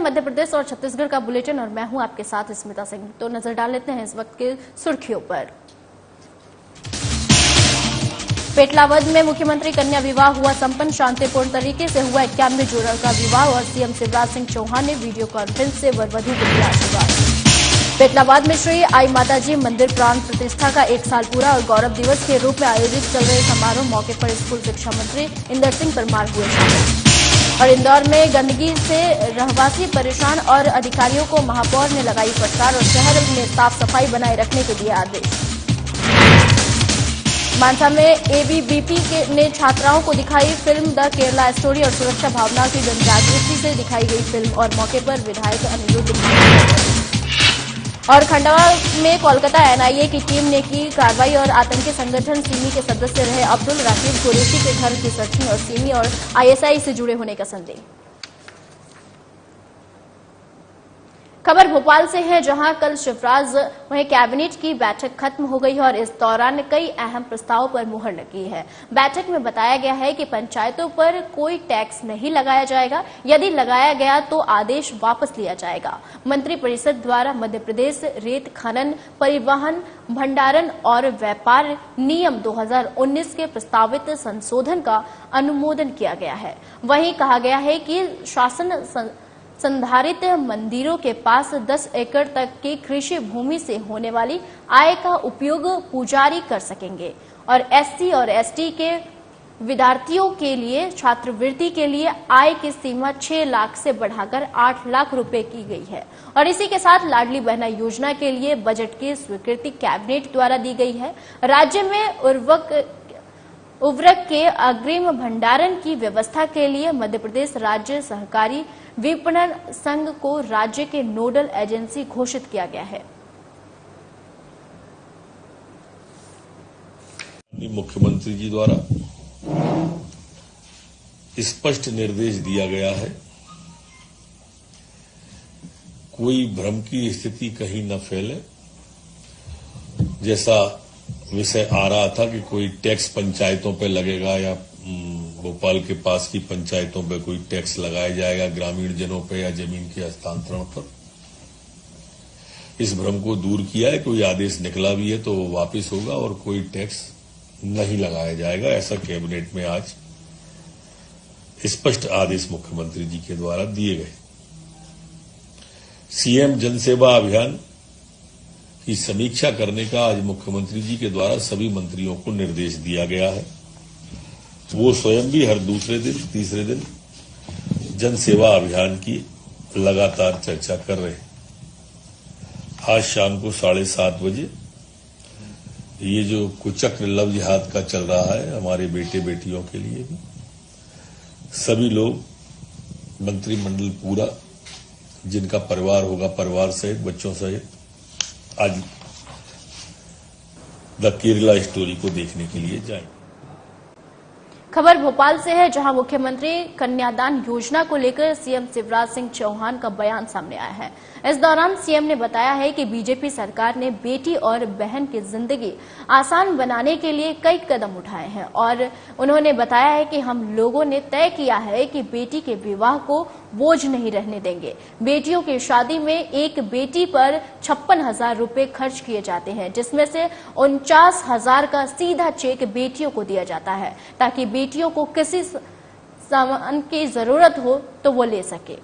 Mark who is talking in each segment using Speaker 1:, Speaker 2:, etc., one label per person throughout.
Speaker 1: मध्य प्रदेश और छत्तीसगढ़ का बुलेटिन और मैं हूं आपके साथ स्मिता सिंह। तो नजर डाल लेते हैं इस वक्त के सुर्खियों पर। पेटलावद में मुख्यमंत्री कन्या विवाह हुआ संपन्न। शांतिपूर्ण तरीके से हुआ 91 जोड़ों का विवाह और सीएम शिवराज सिंह चौहान ने वीडियो कॉन्फ्रेंस से वर वधू को दिया आशीर्वाद। पेटलाबाद में श्री आई माताजी मंदिर प्राण प्रतिष्ठा का 1 साल पूरा और गौरव दिवस के रूप में आयोजित चल रहे समारोह मौके पर स्कूल शिक्षा मंत्री इंदर सिंह परमार हुए शामिल। और इंदौर में गंदगी से रहवासी परेशान और अधिकारियों को महापौर ने लगाई फटकार और शहर में साफ सफाई बनाए रखने के दिए आदेश। मानसा में एबीवीपी ने छात्राओं को दिखाई फिल्म द केरला स्टोरी और सुरक्षा भावना की जनजागृति से दिखाई गई फिल्म और मौके पर विधायक अनिरुद्ध। और खंडवा में कोलकाता एनआईए की टीम ने की कार्रवाई और आतंकी संगठन सिमी के सदस्य रहे अब्दुल राकीब कुरैशी के घर की सर्चिंग और सिमी और आईएसआई से जुड़े होने का संदेह। खबर भोपाल से है, जहां कल शिवराज वहीं कैबिनेट की बैठक खत्म हो गई है और इस दौरान कई अहम प्रस्तावों पर मुहर लगी है। बैठक में बताया गया है कि पंचायतों पर कोई टैक्स नहीं लगाया जाएगा, यदि लगाया गया तो आदेश वापस लिया जाएगा। मंत्रिपरिषद द्वारा मध्य प्रदेश रेत खनन, परिवहन, भंडारण और व्यापार नियम 2019 के प्रस्तावित संशोधन का अनुमोदन किया गया है। वहीं कहा गया है कि शासन संधारित मंदिरों के पास 10 एकड़ तक की कृषि भूमि से होने वाली आय का उपयोग पुजारी कर सकेंगे और एससी और एसटी के विद्यार्थियों के लिए छात्रवृत्ति के लिए आय की सीमा 6 लाख से बढ़ाकर 8 लाख रुपए की गई है। और इसी के साथ लाडली बहना योजना के लिए बजट की स्वीकृति कैबिनेट द्वारा दी गई है। राज्य में उर्वरक के अग्रिम भंडारण की व्यवस्था के लिए मध्य प्रदेश राज्य सहकारी विपणन संघ को राज्य के नोडल एजेंसी घोषित किया गया है।
Speaker 2: मुख्यमंत्री जी द्वारा स्पष्ट निर्देश दिया गया है, कोई भ्रम की स्थिति कहीं न फैले। जैसा विषय आ रहा था कि कोई टैक्स पंचायतों पे लगेगा या भोपाल के पास की पंचायतों पे कोई टैक्स लगाया जाएगा ग्रामीण जनों पे या जमीन के हस्तांतरण पर, इस भ्रम को दूर किया है। कोई आदेश निकला भी है तो वो वापस होगा और कोई टैक्स नहीं लगाया जाएगा। ऐसा कैबिनेट में आज स्पष्ट आदेश मुख्यमंत्री जी के द्वारा दिए गए। सीएम जनसेवा अभियान की समीक्षा करने का आज मुख्यमंत्री जी के द्वारा सभी मंत्रियों को निर्देश दिया गया है। वो स्वयं भी हर दूसरे दिन तीसरे दिन जन सेवा अभियान की लगातार चर्चा कर रहे हैं। आज शाम को 7:30 बजे ये जो कुचक्र लव जिहाद का चल रहा है हमारे बेटे बेटियों के लिए भी, सभी लोग मंत्रिमंडल पूरा जिनका परिवार होगा परिवार सहित बच्चों सहित आज द केरला स्टोरी को देखने के लिए जाएंगे।
Speaker 1: खबर भोपाल से है, जहां मुख्यमंत्री कन्यादान योजना को लेकर सीएम शिवराज सिंह चौहान का बयान सामने आया है। इस दौरान सीएम ने बताया है कि बीजेपी सरकार ने बेटी और बहन की जिंदगी आसान बनाने के लिए कई कदम उठाए हैं और उन्होंने बताया है कि हम लोगों ने तय किया है कि बेटी के विवाह को बोझ नहीं रहने देंगे। बेटियों की शादी में एक बेटी पर 56,000 रुपए खर्च किए जाते हैं, जिसमें से 49,000 का सीधा चेक बेटियों को दिया जाता है ताकि बेटियों को किसी सामान की जरूरत हो तो वो ले सके।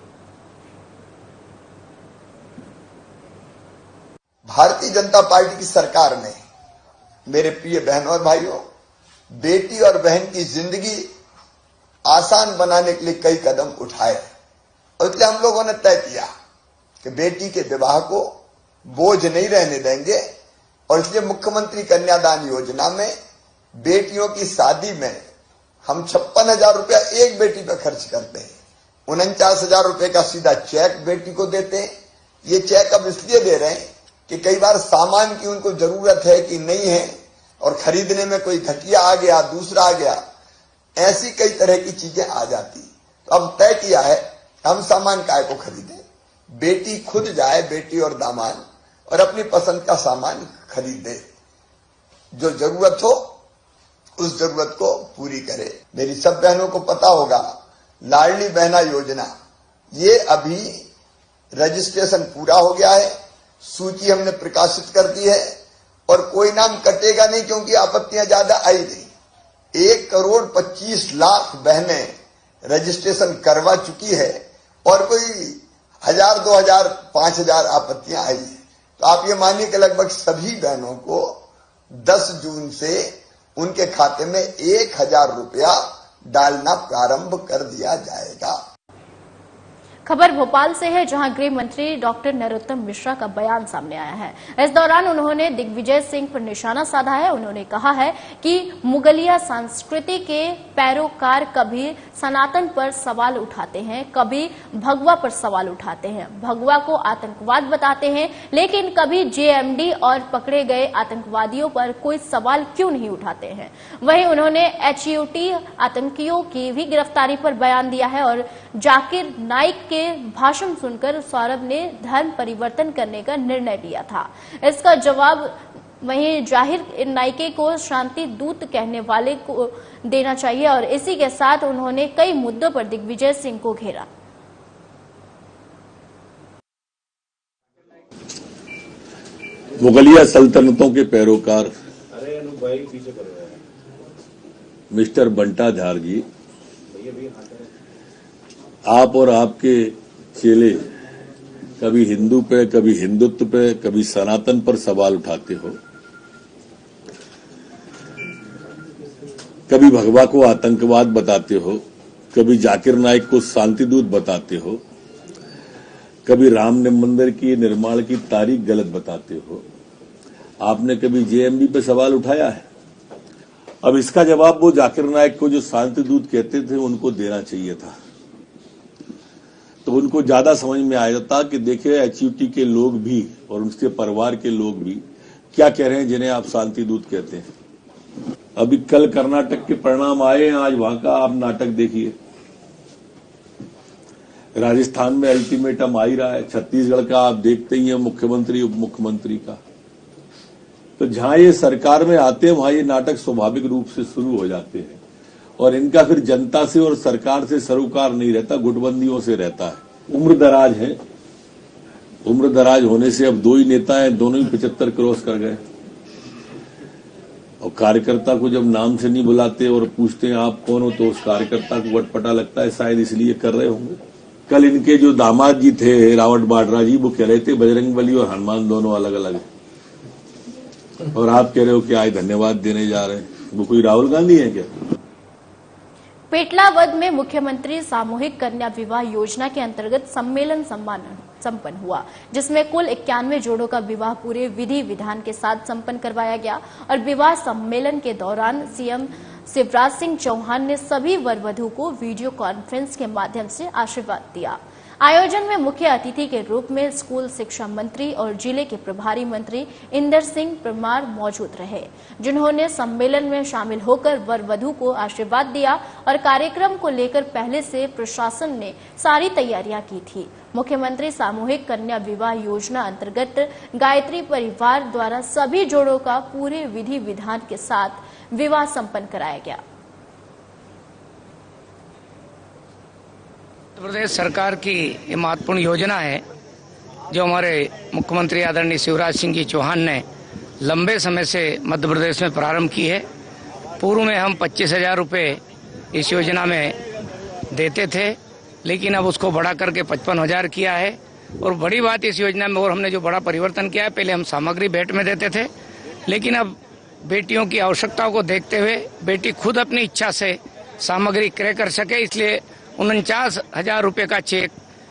Speaker 3: भारतीय जनता पार्टी की सरकार ने, मेरे प्रिय बहनों और भाइयों, बेटी और बहन की जिंदगी आसान बनाने के लिए कई कदम उठाए और इसलिए हम लोगों ने तय किया कि बेटी के विवाह को बोझ नहीं रहने देंगे और इसलिए मुख्यमंत्री कन्यादान योजना में बेटियों की शादी में हम 56,000 रुपया एक बेटी पर खर्च करते हैं। 49,000 रुपए का सीधा चेक बेटी को देते हैं। ये चेक अब इसलिए दे रहे हैं कि कई बार सामान की उनको जरूरत है कि नहीं है और खरीदने में कोई घटिया आ गया, दूसरा आ गया, ऐसी कई तरह की चीजें आ जाती। तो अब तय किया है हम सामान काय को खरीदें, बेटी खुद जाए, बेटी और दामाद, और अपनी पसंद का सामान खरीदे, जो जरूरत हो उस जरूरत को पूरी करे। मेरी सब बहनों को पता होगा लाडली बहना योजना ये अभी रजिस्ट्रेशन पूरा हो गया है, सूची हमने प्रकाशित कर दी है और कोई नाम कटेगा नहीं क्योंकि आपत्तियां ज्यादा आई नहीं। 1,25,00,000 बहनें रजिस्ट्रेशन करवा चुकी है और कोई 1,000, 2,000, 5,000 आपत्तियां आई है। तो आप ये मानिए कि लगभग सभी बहनों को 10 जून से उनके खाते में 1,000 रुपया डालना प्रारंभ कर दिया जाएगा।
Speaker 1: खबर भोपाल से है, जहां गृह मंत्री डॉक्टर नरोत्तम मिश्रा का बयान सामने आया है। इस दौरान उन्होंने दिग्विजय सिंह पर निशाना साधा है। उन्होंने कहा है कि मुगलिया संस्कृति के पैरोकार कभी सनातन पर सवाल उठाते हैं, कभी भगवा पर सवाल उठाते हैं, भगवा को आतंकवाद बताते हैं, लेकिन कभी जेएमडी और पकड़े गए आतंकवादियों पर कोई सवाल क्यों नहीं उठाते हैं। वहीं उन्होंने एचयूटी आतंकियों की भी गिरफ्तारी पर बयान दिया है और जाकिर नाइक के भाषण सुनकर सौरभ ने धर्म परिवर्तन करने का निर्णय लिया था। इसका जवाब वहीं जाहिर नाइके को शांति दूत कहने वाले को देना चाहिए और इसी के साथ उन्होंने कई मुद्दों पर दिग्विजय सिंह को घेरा।
Speaker 2: मुगलिया सल्तनतों के पैरोकार मिस्टर बंटा झार जी, आप और आपके चेले कभी हिंदू पे, कभी हिंदुत्व पे, कभी सनातन पर सवाल उठाते हो, कभी भगवा को आतंकवाद बताते हो, कभी जाकिर नाइक को शांतिदूत बताते हो, कभी राम मंदिर की निर्माण की तारीख गलत बताते हो। आपने कभी जेएमबी पे सवाल उठाया है? अब इसका जवाब वो जाकिर नाइक को जो शांतिदूत कहते थे उनको देना चाहिए था, तो उनको ज्यादा समझ में आ जाता कि देखिए एचयूटी के लोग भी और उनके परिवार के लोग भी क्या कह रहे हैं जिन्हें आप शांतिदूत कहते हैं। अभी कल कर्नाटक के परिणाम आए हैं, आज वहां का आप नाटक देखिए। राजस्थान में अल्टीमेटम आ ही रहा है, छत्तीसगढ़ का आप देखते ही हैं, मुख्यमंत्री उप मुख्यमंत्री का। तो जहां ये सरकार में आते हैं वहां ये नाटक स्वाभाविक रूप से शुरू हो जाते हैं और इनका फिर जनता से और सरकार से सरोकार नहीं रहता, गुटबंदियों से रहता है। उम्र दराज है, उम्र दराज होने से अब 2 ही नेता हैं, दोनों ही 75 क्रॉस कर गए और कार्यकर्ता को जब नाम से नहीं बुलाते और पूछते हैं आप कौन हो, तो उस कार्यकर्ता को वटपटा लगता है, शायद इसलिए कर रहे होंगे। कल इनके जो दामाद जी थे रावत बाड्रा जी, वो कह रहे थे बजरंगबली और हनुमान दोनों अलग अलग है, और आप कह रहे हो कि आज धन्यवाद देने जा रहे हैं। वो कोई राहुल गांधी है क्या?
Speaker 1: पेटलावद में मुख्यमंत्री सामूहिक कन्या विवाह योजना के अंतर्गत सम्मेलन संपन्न हुआ, जिसमें कुल 91 जोड़ों का विवाह पूरे विधि विधान के साथ संपन्न करवाया गया और विवाह सम्मेलन के दौरान सीएम शिवराज सिंह चौहान ने सभी वर वधू को वीडियो कॉन्फ्रेंस के माध्यम से आशीर्वाद दिया। आयोजन में मुख्य अतिथि के रूप में स्कूल शिक्षा मंत्री और जिले के प्रभारी मंत्री इंदर सिंह परमार मौजूद रहे, जिन्होंने सम्मेलन में शामिल होकर वर वधू को आशीर्वाद दिया और कार्यक्रम को लेकर पहले से प्रशासन ने सारी तैयारियां की थी। मुख्यमंत्री सामूहिक कन्या विवाह योजना अंतर्गत गायत्री परिवार द्वारा सभी जोड़ों का पूरे विधि विधान के साथ विवाह संपन्न कराया गया।
Speaker 4: उत्तर प्रदेश सरकार की ये महत्वपूर्ण योजना है जो हमारे मुख्यमंत्री आदरणीय शिवराज सिंह जी चौहान ने लंबे समय से मध्य प्रदेश में प्रारंभ की है। पूर्व में हम 25,000 रुपये इस योजना में देते थे, लेकिन अब उसको बढ़ा करके 55,000 किया है। और बड़ी बात इस योजना में और हमने जो बड़ा परिवर्तन किया है, पहले हम सामग्री भेंट में देते थे, लेकिन अब बेटियों की आवश्यकताओं को देखते हुए बेटी खुद अपनी इच्छा से सामग्री क्रय कर सके, इसलिए 49,000 रुपये का चेक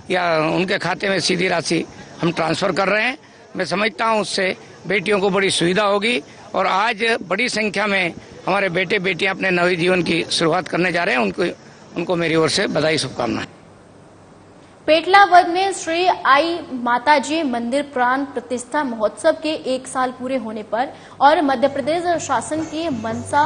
Speaker 4: या उनके खाते में सीधी राशि हम ट्रांसफर कर रहे हैं। मैं समझता हूं उससे बेटियों को बड़ी सुविधा होगी और आज बड़ी संख्या में हमारे बेटे बेटियां अपने नए जीवन की शुरुआत करने जा रहे हैं। उनको मेरी ओर से बधाई शुभकामनाएं।
Speaker 1: पेटलावद में श्री आई माताजी मंदिर प्राण प्रतिष्ठा महोत्सव के 1 साल पूरे होने पर और मध्य प्रदेश शासन की मंशा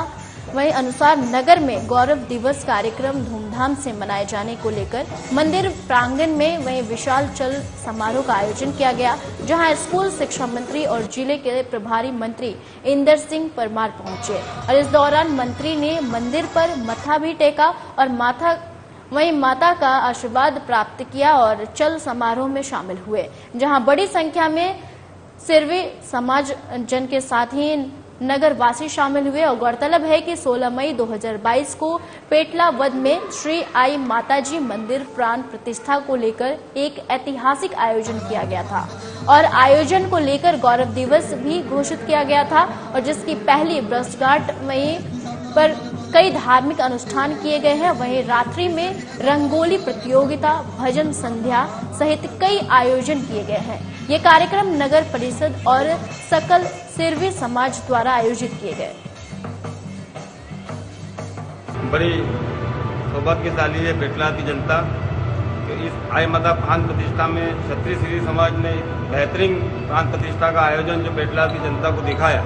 Speaker 1: वहीं अनुसार नगर में गौरव दिवस कार्यक्रम धूमधाम से मनाए जाने को लेकर मंदिर प्रांगण में वहीं विशाल चल समारोह का आयोजन किया गया, जहां स्कूल शिक्षा मंत्री और जिले के प्रभारी मंत्री इंदर सिंह परमार पहुंचे और इस दौरान मंत्री ने मंदिर पर मत्था भी टेका और वहीं माता का आशीर्वाद प्राप्त किया और चल समारोह में शामिल हुए, जहां बड़ी संख्या में सिरवी समाज जन के साथ ही नगर वासी शामिल हुए। और गौरतलब है कि 16 मई 2022 को पेटला वध में श्री आई माताजी मंदिर प्राण प्रतिष्ठा को लेकर एक ऐतिहासिक आयोजन किया गया था और आयोजन को लेकर गौरव दिवस भी घोषित किया गया था और जिसकी पहली वर्षगांठ वहीं पर कई धार्मिक अनुष्ठान किए गए हैं। वहीं रात्रि में रंगोली प्रतियोगिता, भजन संध्या सहित कई आयोजन किए गए हैं। ये कार्यक्रम नगर परिषद और सकल सिरवी समाज द्वारा आयोजित किए गए।
Speaker 5: बड़ी सौभाग्यशाली है पेटला की जनता कि इस आई माता प्राण प्रतिष्ठा में क्षत्रिय सिरवी समाज ने बेहतरीन प्राण प्रतिष्ठा का आयोजन जो पेटला की जनता को दिखाया,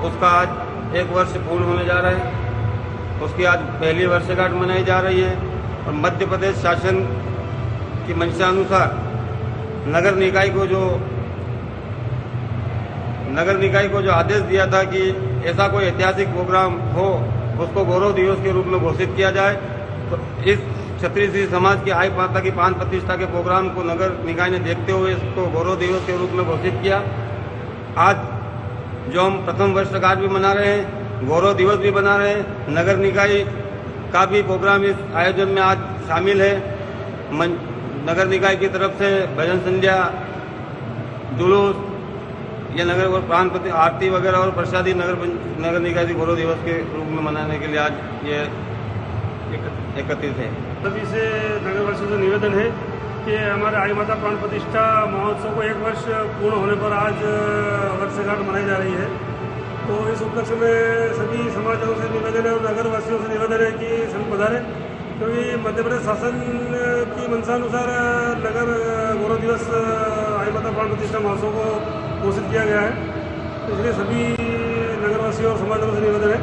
Speaker 5: उसका आज 1 वर्ष पूर्ण होने जा रहा है। उसकी आज पहली वर्षगांठ मनाई जा रही है और मध्य प्रदेश शासन की मंशा अनुसार नगर निकाय को जो आदेश दिया था कि ऐसा कोई ऐतिहासिक प्रोग्राम हो उसको गौरव दिवस के रूप में घोषित किया जाए, तो इस क्षत्रिय सिरवी समाज की आई माता की प्राण प्रतिष्ठा के प्रोग्राम को नगर निकाय ने देखते हुए इसको गौरव दिवस के रूप में घोषित किया। आज जो हम प्रथम वर्षगांठ भी मना रहे हैं, गौरव दिवस भी बना रहे हैं, नगर निकाय का भी प्रोग्राम इस आयोजन में आज शामिल है। नगर निकाय की तरफ से भजन संध्या, जुलूस, ये नगर और प्राण प्रति आरती वगैरह और प्रसादी नगर निकाय के गौरव दिवस के रूप में मनाने के लिए आज ये एकत्रित है।
Speaker 6: सभी से नगरवासियों से निवेदन है कि हमारे आई माता प्राण प्रतिष्ठा महोत्सव को 1 वर्ष पूर्ण होने पर आज वर्षगांठ मनाई जा रही है। तो इस उपलक्ष्य में सभी समाजों से निवेदन है और नगरवासियों से निवेदन है कि सभी पधारें, क्योंकि मध्य प्रदेश शासन की मंशानुसार नगर गौरव दिवस आई माता प्राण प्रतिष्ठा महोत्सव को घोषित किया गया है। तो इसलिए सभी नगरवासियों और समाजों से निवेदन है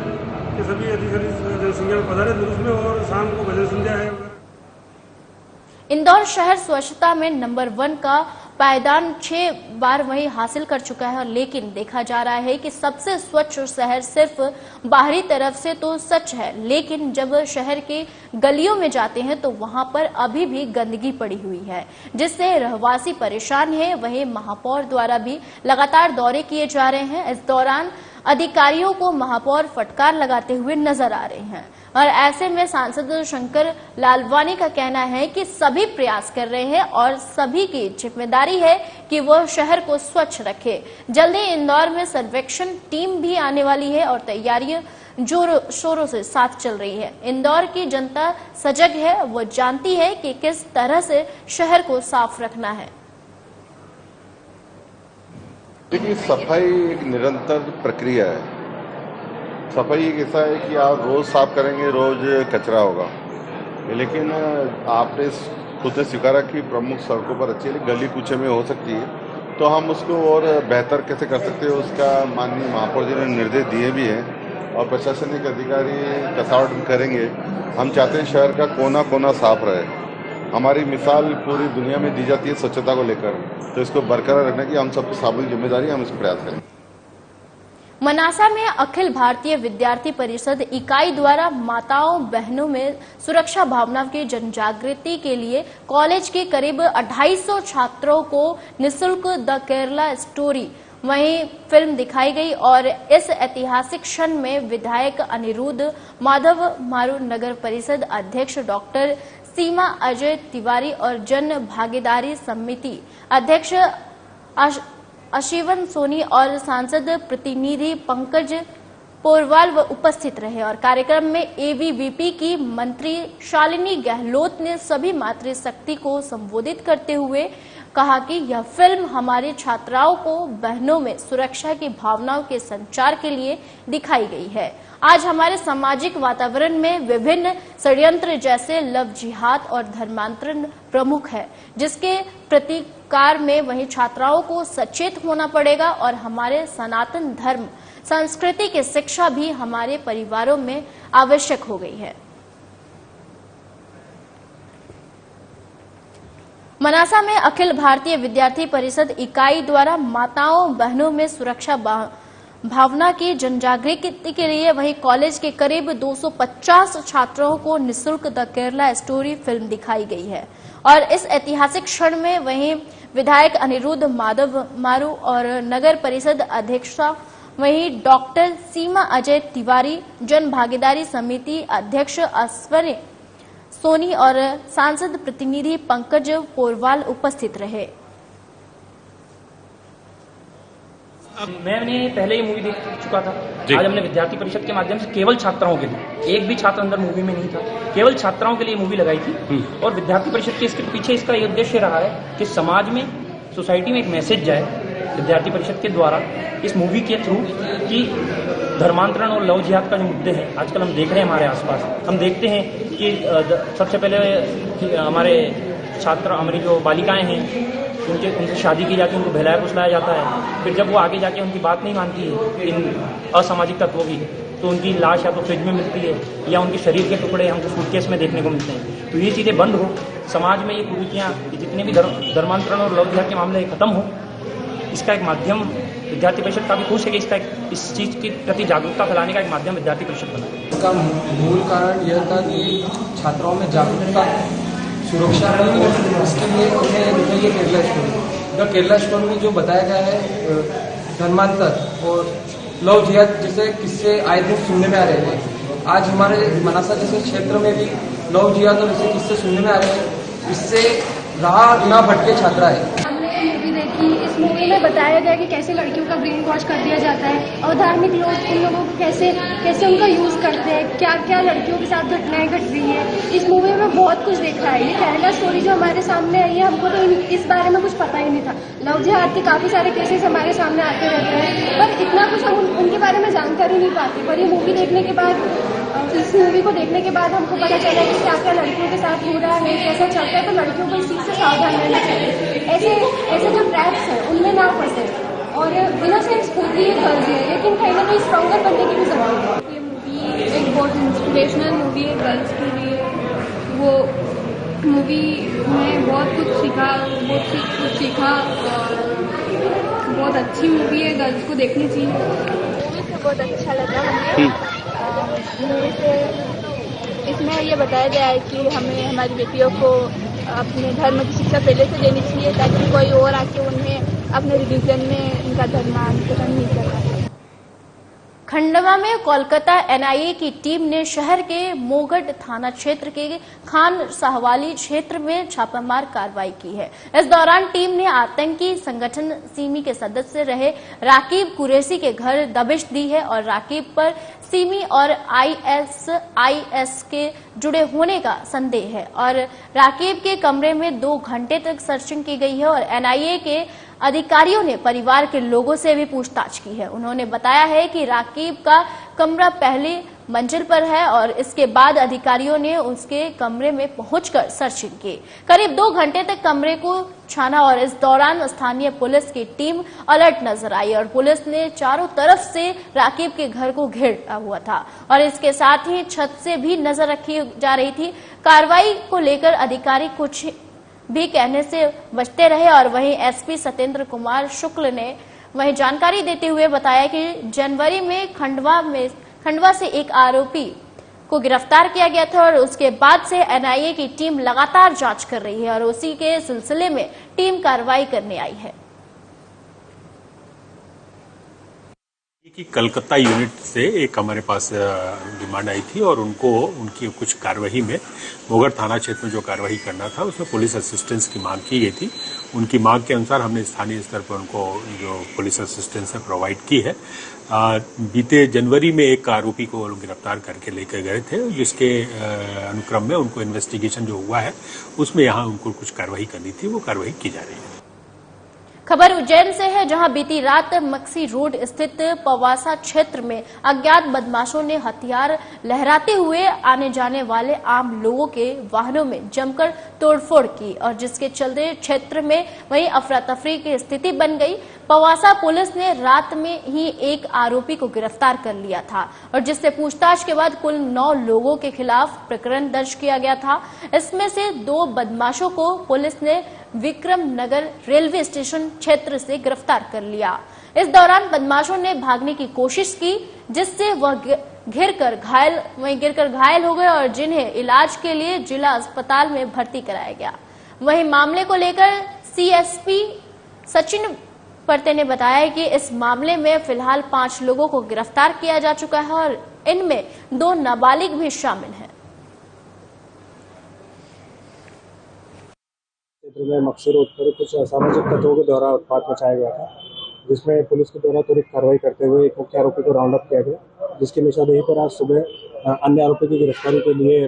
Speaker 6: कि सभी अधिकारी जनसंख्या में पधारे जुलूस में और शाम को भजन संध्या है।
Speaker 1: इंदौर शहर स्वच्छता में नंबर 1 का पायदान 6 बार वही हासिल कर चुका है, लेकिन देखा जा रहा है कि सबसे स्वच्छ शहर सिर्फ बाहरी तरफ से तो सच है, लेकिन जब शहर के गलियों में जाते हैं तो वहां पर अभी भी गंदगी पड़ी हुई है, जिससे रहवासी परेशान हैं। वहीं महापौर द्वारा भी लगातार दौरे किए जा रहे हैं। इस दौरान अधिकारियों को महापौर फटकार लगाते हुए नजर आ रहे हैं और ऐसे में सांसद शंकर लालवानी का कहना है कि सभी प्रयास कर रहे हैं और सभी की जिम्मेदारी है कि वह शहर को स्वच्छ रखे। जल्दी इंदौर में सर्वेक्षण टीम भी आने वाली है और तैयारियां जोरों शोरों से साथ चल रही है। इंदौर की जनता सजग है, वो जानती है कि किस तरह से शहर को साफ रखना है।
Speaker 7: देखिए, सफाई एक निरंतर प्रक्रिया है। सफाई एक ऐसा है कि आप रोज साफ करेंगे, रोज कचरा होगा, लेकिन आपने खुद ने स्वीकारा कि प्रमुख सड़कों पर अच्छी गली कूचे में हो सकती है, तो हम उसको और बेहतर कैसे कर सकते हैं उसका माननीय महापौर जी ने निर्देश दिए भी हैं और प्रशासनिक अधिकारी कसावट करेंगे। हम चाहते हैं शहर का कोना कोना साफ रहे। हमारी मिसाल पूरी दुनिया में दी जाती है स्वच्छता को लेकर, तो इसको बरकरार रखने की हम सबकी सामूहिक जिम्मेदारी, हम इसको प्रयास करें।
Speaker 1: मनासा में अखिल भारतीय विद्यार्थी परिषद इकाई द्वारा माताओं बहनों में सुरक्षा भावना की जनजागृति के लिए कॉलेज के करीब 250 छात्रों को निःशुल्क द केरला स्टोरी वहीं फिल्म दिखाई गई और इस ऐतिहासिक क्षण में विधायक अनिरुद्ध माधव मारू, नगर परिषद अध्यक्ष डॉक्टर सीमा अजय तिवारी और जन भागीदारी समिति अध्यक्ष अशिवन सोनी और सांसद प्रतिनिधि पंकज पोरवाल उपस्थित रहे और कार्यक्रम में एबीवीपी की मंत्री शालिनी गहलोत ने सभी मातृशक्ति को संबोधित करते हुए कहा कि यह फिल्म हमारी छात्राओं को बहनों में सुरक्षा की भावनाओं के संचार के लिए दिखाई गई है। आज हमारे सामाजिक वातावरण में विभिन्न षड्यंत्र जैसे लव जिहाद और धर्मांतरण प्रमुख है, जिसके प्रतिकार में वहीं छात्राओं को सचेत होना पड़ेगा और हमारे सनातन धर्म संस्कृति की शिक्षा भी हमारे परिवारों में आवश्यक हो गई है। मनासा में अखिल भारतीय विद्यार्थी परिषद इकाई द्वारा माताओं बहनों में सुरक्षा भावना की जनजागृति के लिए वहीं कॉलेज के करीब 250 छात्रों को निःशुल्क द केरला स्टोरी फिल्म दिखाई गई है। और इस ऐतिहासिक क्षण में वहीं विधायक अनिरुद्ध माधव मारू और नगर परिषद अध्यक्षा वहीं डॉक्टर सीमा अजय तिवारी, जन भागीदारी समिति अध्यक्ष अश्विनी सोनी और सांसद प्रतिनिधि पंकज पोरवाल उपस्थित रहे।
Speaker 8: मैंने पहले ही मूवी देख चुका था। आज हमने विद्यार्थी परिषद के माध्यम से केवल छात्राओं के लिए, एक भी छात्र अंदर मूवी में नहीं था, केवल छात्राओं के लिए मूवी लगाई थी। और विद्यार्थी परिषद के इसके पीछे इसका ये उद्देश्य रहा है कि समाज में, सोसाइटी में एक मैसेज जाए विद्यार्थी परिषद के द्वारा इस मूवी के थ्रू कि धर्मांतरण और लव जिहाद का जो मुद्दे हैं आजकल हम देख रहे हैं हमारे आसपास। हम देखते हैं कि सबसे पहले हमारे छात्र, हमारी जो बालिकाएं हैं, उनसे शादी की जाती है, उनको बहलाया फुसलाया जाता है। फिर जब वो आगे जाके उनकी बात नहीं मानती है इन असामाजिक तत्वों की, तो उनकी लाश या तो फ्रिज में मिलती है या उनके शरीर के टुकड़े हमको सूटकेस में देखने को मिलते हैं। तो ये चीज़ें बंद हो, समाज में ये कुरीतियाँ, जितने भी धर्मांतरण और लव जिहाद के मामले खत्म हो, इसका एक माध्यम विद्यार्थी परिषद काफी खुश है कि इसका इस चीज़ के प्रति जागरूकता फैलाने का एक माध्यम विद्यार्थी परिषद बना।
Speaker 9: इसका मूल कारण यह था कि छात्राओं में जागरूकता, सुरक्षा नहीं हो, इसके लिए उन्हें दिखाई Kerala story. The Kerala story में जो बताया गया है धर्मांतर और लव जिहाद जैसे किस्से आए दिन सुनने में आ रहे हैं। आज हमारे मनासा जैसे क्षेत्र में भी लव जिहाद और ऐसे किस्से सुनने में आ रहे हैं। इससे राह ना भटके छात्रा है।
Speaker 10: मूवी देखी, इस मूवी में बताया गया कि कैसे लड़कियों का ब्रेन वॉश कर दिया जाता है और धार्मिक लोग उन लोगों को कैसे उनका यूज करते हैं, क्या क्या लड़कियों के साथ घटनाएं घट रही है। इस मूवी में बहुत कुछ देखा है। ये केरला स्टोरी जो हमारे सामने आई है, हमको तो इस बारे में कुछ पता ही नहीं था। लव जिहाद के काफी सारे केसेस हमारे सामने आते रहते हैं, पर इतना कुछ हम उनके बारे में जानकर ही नहीं पाते। पर ये मूवी देखने के बाद, इस मूवी को देखने के बाद हमको पता चला कि क्या क्या लड़कियों के साथ हो रहा है, कैसा चलता है। तो लड़कियों को इस चीज से सावधान रहना चाहिए। ऐसे जो ट्रैप्स हैं उनमें ना फंसे। और इनोसेंस होती है गर्ल्स है, लेकिन कहीं ना कहीं स्ट्रॉन्गर बनने की भी जरूरत है। ये मूवी एक बहुत इंस्पिरेशनल मूवी है गर्ल्स के लिए। वो मूवी में बहुत कुछ सीखा और बहुत अच्छी मूवी है, गर्ल्स को देखनी चाहिए। मूवी से बहुत अच्छा लगा हमें। मूवी से इसमें ये बताया गया है कि हमें हमारी बेटियों को अपने धर्म की शिक्षा पहले से देनी चाहिए, ताकि कोई और आके उन्हें अपने रिलीजन में उनका धर्मांतरण नहीं कर पाए।
Speaker 1: खंडवा में कोलकाता एनआईए की टीम ने शहर के मोगढ़ थाना क्षेत्र के खान साहवाली क्षेत्र में छापामार कार्रवाई की है। इस दौरान टीम ने आतंकी संगठन सिमी के सदस्य रहे राकीब कुरैशी के घर दबिश दी है और राकीब पर सिमी और आईएसआईएस के जुड़े होने का संदेह है। और राकीब के कमरे में 2 घंटे तक सर्चिंग की गई है और एनआईए के अधिकारियों ने परिवार के लोगों से भी पूछताछ की है। उन्होंने बताया है कि राकीब का कमरा पहली मंजिल पर है और इसके बाद अधिकारियों ने उसके कमरे में पहुंचकर सर्चिंग की। करीब 2 घंटे तक कमरे को छाना और इस दौरान स्थानीय पुलिस की टीम अलर्ट नजर आई और पुलिस ने चारों तरफ से राकीब के घर को घेरा हुआ था और इसके साथ ही छत से भी नजर रखी जा रही थी। कार्रवाई को लेकर अधिकारी कुछ भी कहने से बचते रहे और वहीं एसपी सत्येंद्र कुमार शुक्ल ने वहीं जानकारी देते हुए बताया कि जनवरी में खंडवा से एक आरोपी को गिरफ्तार किया गया था और उसके बाद से एनआईए की टीम लगातार जांच कर रही है और उसी के सिलसिले में टीम कार्रवाई करने आई है।
Speaker 11: कि कलकत्ता यूनिट से एक हमारे पास डिमांड आई थी और उनकी कुछ कार्रवाई में मोगढ़ थाना क्षेत्र में जो कार्रवाई करना था उसमें पुलिस असिस्टेंस की मांग की गई थी। उनकी मांग के अनुसार हमने स्थानीय स्तर पर उनको जो पुलिस असिस्टेंस है प्रोवाइड की है। बीते जनवरी में एक आरोपी को गिरफ्तार करके लेकर गए थे, जिसके अनुक्रम में उनको इन्वेस्टिगेशन जो हुआ है उसमें यहाँ उनको कुछ कार्रवाई करनी थी, वो कार्रवाई की जा रही है।
Speaker 1: खबर उज्जैन से है, जहां बीती रात मक्सी रोड स्थित पवासा क्षेत्र में अज्ञात बदमाशों ने हथियार लहराते हुए आने जाने वाले आम लोगों के वाहनों में जमकर तोड़फोड़ की और जिसके चलते क्षेत्र में वहीं अफरा तफरी की स्थिति बन गई। पवासा पुलिस ने रात में ही एक आरोपी को गिरफ्तार कर लिया था और जिससे पूछताछ के बाद कुल 9 लोगों के खिलाफ प्रकरण दर्ज किया गया था। इसमें से 2 बदमाशों को पुलिस ने विक्रम नगर रेलवे स्टेशन क्षेत्र से गिरफ्तार कर लिया। इस दौरान बदमाशों ने भागने की कोशिश की, जिससे वह गिरकर घायल हो गए और जिन्हें इलाज के लिए जिला अस्पताल में भर्ती कराया गया। वहीं मामले को लेकर सीएसपी सचिन परते ने बताया कि इस मामले में फिलहाल 5 लोगों को गिरफ्तार किया जा चुका है और इनमें 2 नाबालिग भी शामिल हैं।
Speaker 12: क्षेत्र में मकसद रोड पर कुछ असामाजिक तत्वों के द्वारा उत्पात मचाया गया था, जिसमें पुलिस के द्वारा त्वरित कार्रवाई करते हुए एक मुख्य आरोपी को राउंड अप किया गया, जिसकी निशानदेही पर आज सुबह अन्य आरोपी की गिरफ्तारी के लिए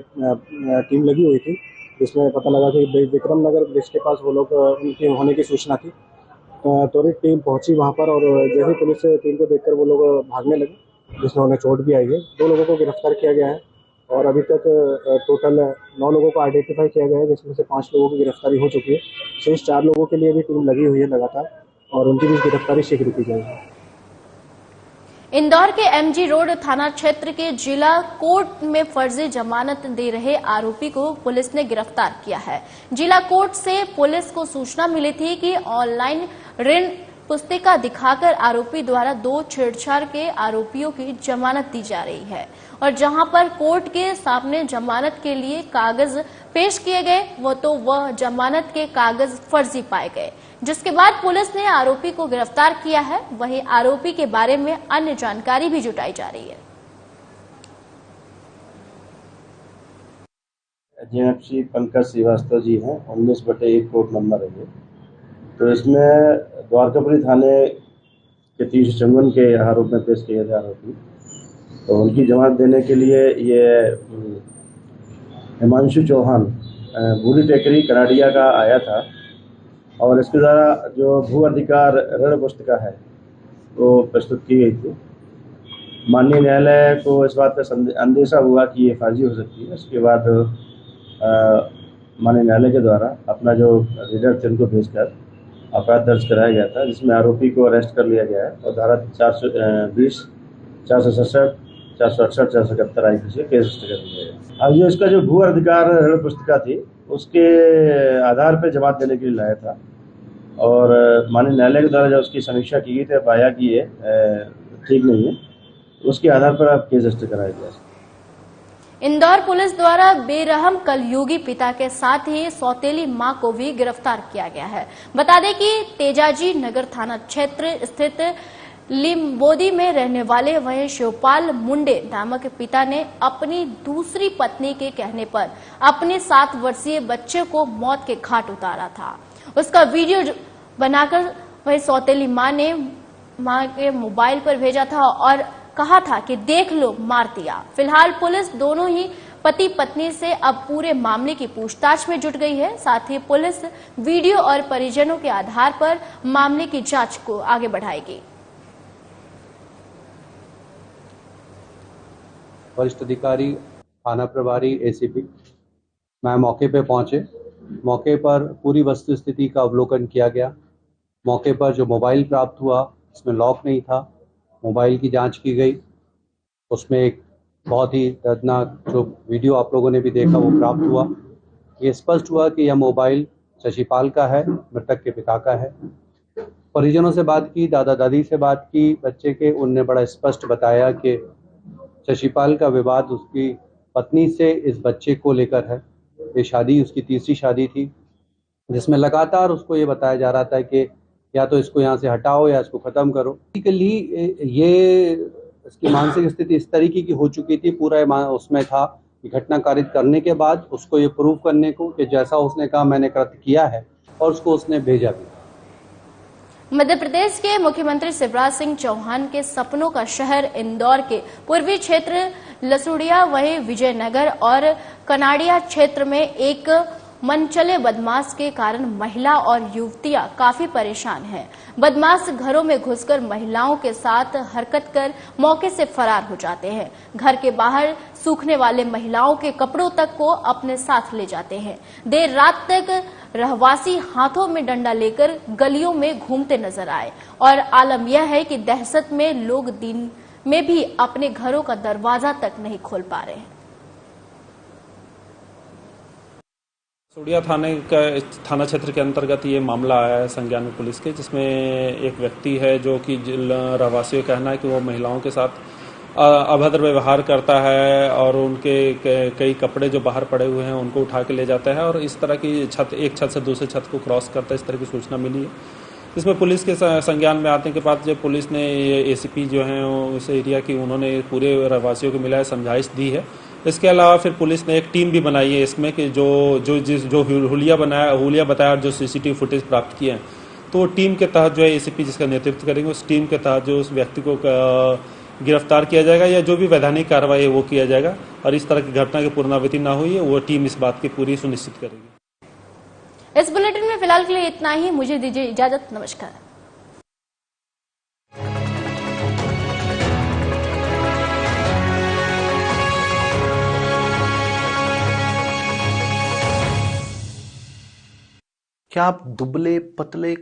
Speaker 12: टीम लगी हुई थी, जिसमें पता लगा कि विक्रम नगर ब्रिज के पास वो लोग उनके होने की सूचना थी। त्वरित टीम पहुंची वहां पर और जैसे पुलिस टीम को देखकर वो लोग भागने लगे, जिसमें उन्हें चोट भी आई है। 2 लोगों को गिरफ्तार किया गया है और अभी तक टोटल 9 लोगों को आइडेंटिफाई किया गया है, जिसमें से 5 लोगों की गिरफ्तारी हो चुकी है। शेष 4 लोगों के लिए भी टीम लगी हुई है लगातार और उनकी भी गिरफ्तारी शीघ्र की जाएगी।
Speaker 1: इंदौर के एमजी रोड थाना क्षेत्र के जिला कोर्ट में फर्जी जमानत दे रहे आरोपी को पुलिस ने गिरफ्तार किया है। जिला कोर्ट से पुलिस को सूचना मिली थी कि ऑनलाइन ऋण पुस्तिका दिखाकर आरोपी द्वारा 2 छेड़छाड़ के आरोपियों की जमानत दी जा रही है और जहां पर कोर्ट के सामने जमानत के लिए कागज पेश किए गए वह जमानत के कागज फर्जी पाए गए, जिसके बाद पुलिस ने आरोपी को गिरफ्तार किया है। वहीं आरोपी के बारे में अन्य जानकारी भी जुटाई जा रही है।
Speaker 13: एजेंसी पंकज श्रीवास्तव जी हैं, 19/1 कोर्ट नंबर है ये। तो इसमें द्वारकापुरी थाने के 30 के आरोप में पेश किए गए आरोपी, तो उनकी जमानत देने के लिए ये हिमांशु चौहान बूढ़ी टेकरी कनाडिया का आया था और इसके द्वारा जो भू अधिकार ऋण पुस्तिका है वो प्रस्तुत की गई थी। माननीय न्यायालय को इस बात का अंदेशा हुआ कि ये फर्जी हो सकती है। इसके बाद माननीय न्यायालय के द्वारा अपना जो रीडर थे उनको भेजकर अपराध दर्ज कराया गया था, जिसमें आरोपी को अरेस्ट कर लिया गया है और धारा 420, 467, 468, 471 आईपी से केस रजिस्टर कर दिया गया। अब जो इसका जो भू अधिकार ऋण पुस्तिका थी उसके आधार पर जमानत देने के लिए लाया था और माननीय न्यायालय के द्वारा जब उसकी समीक्षा की गई तो पाया कि ये ठीक नहीं है, उसके आधार पर अब केस रजिस्टर कराया गया।
Speaker 1: इंदौर पुलिस द्वारा बेरहम कलयुगी पिता के साथ ही सौतेली मां को भी गिरफ्तार किया गया है। बता दें कि तेजाजी नगर थाना क्षेत्र स्थित लिम्बोदी में रहने वाले वह शिवपाल मुंडे नामक पिता ने अपनी दूसरी पत्नी के कहने पर अपने 7 वर्षीय बच्चे को मौत के घाट उतारा था। उसका वीडियो बनाकर वह सौतेली मां के मोबाइल पर भेजा था और कहा था कि देख लो मार दिया। फिलहाल पुलिस दोनों ही पति पत्नी से अब पूरे मामले की पूछताछ में जुट गई है। साथ ही पुलिस वीडियो और परिजनों के आधार पर मामले की जांच को आगे बढ़ाएगी।
Speaker 14: वरिष्ठ अधिकारी थाना प्रभारी एसीपी मैं मौके पे पहुंचे। मौके पर पूरी वस्तु स्थिति का अवलोकन किया गया। मौके पर जो मोबाइल प्राप्त हुआ उसमें लॉक नहीं था। मोबाइल की जांच की गई, उसमें एक बहुत ही दर्दनाक जो वीडियो आप लोगों ने भी देखा वो प्राप्त हुआ। ये स्पष्ट हुआ कि यह मोबाइल शशिपाल का है, मृतक के पिता का है। परिजनों से बात की, दादा दादी से बात की बच्चे के, उनने बड़ा स्पष्ट बताया कि शशिपाल का विवाद उसकी पत्नी से इस बच्चे को लेकर है। ये शादी उसकी तीसरी शादी थी, जिसमें लगातार उसको ये बताया जा रहा था कि या तो इसको यहाँ से हटाओ या इसको ख़त्म करो। बेसिकली ये इसकी मानसिक स्थिति इस तरीके की हो चुकी थी, पूरा उसमें था कि घटना कारित करने के बाद उसको ये प्रूव करने को कि जैसा उसने कहा मैंने कृत्य किया है और उसको उसने भेजा भी।
Speaker 1: मध्य प्रदेश के मुख्यमंत्री शिवराज सिंह चौहान के सपनों का शहर इंदौर के पूर्वी क्षेत्र लसुड़िया वहीं विजयनगर और कनाड़िया क्षेत्र में एक मनचले बदमाश के कारण महिला और युवतियां काफी परेशान हैं। बदमाश घरों में घुसकर महिलाओं के साथ हरकत कर मौके से फरार हो जाते हैं। घर के बाहर सूखने वाले महिलाओं के कपड़ों तक को अपने साथ ले जाते हैं। देर रात तक रहवासी हाथों में डंडा लेकर गलियों में घूमते नजर आए और आलम यह है कि दहशत में लोग दिन में भी अपने घरों का दरवाजा तक नहीं खोल पा रहे हैं।
Speaker 15: सूड़िया थाना क्षेत्र के अंतर्गत ये मामला आया है संज्ञान में पुलिस के, जिसमें एक व्यक्ति है जो कि रहवासियों का कहना है कि वो महिलाओं के साथ अभद्र व्यवहार करता है और उनके कई कपड़े जो बाहर पड़े हुए हैं उनको उठा के ले जाता है और इस तरह की एक छत से दूसरे छत को क्रॉस करता है, इस तरह की सूचना मिली है। इसमें पुलिस के संज्ञान में आने के बाद जब पुलिस ने एसीपी जो हैं उस एरिया की, उन्होंने पूरे रहवासियों को मिलाकर समझाइश दी है। इसके अलावा फिर पुलिस ने एक टीम भी बनाई है इसमें कि जो हुलिया बताया और जो सीसीटीवी फुटेज प्राप्त किए हैं, तो टीम के तहत जो है एसीपी जिसका नेतृत्व करेंगे, उस टीम के तहत जो उस व्यक्ति को गिरफ्तार किया जाएगा या जो भी वैधानिक कार्रवाई है वो किया जाएगा और इस तरह की घटना की पुनरावृत्ति ना हुई है वो टीम इस बात की पूरी सुनिश्चित करेगी।
Speaker 1: इस बुलेटिन में फिलहाल के लिए इतना ही। मुझे दीजिए इजाजत। नमस्कार।
Speaker 16: क्या आप दुबले पतले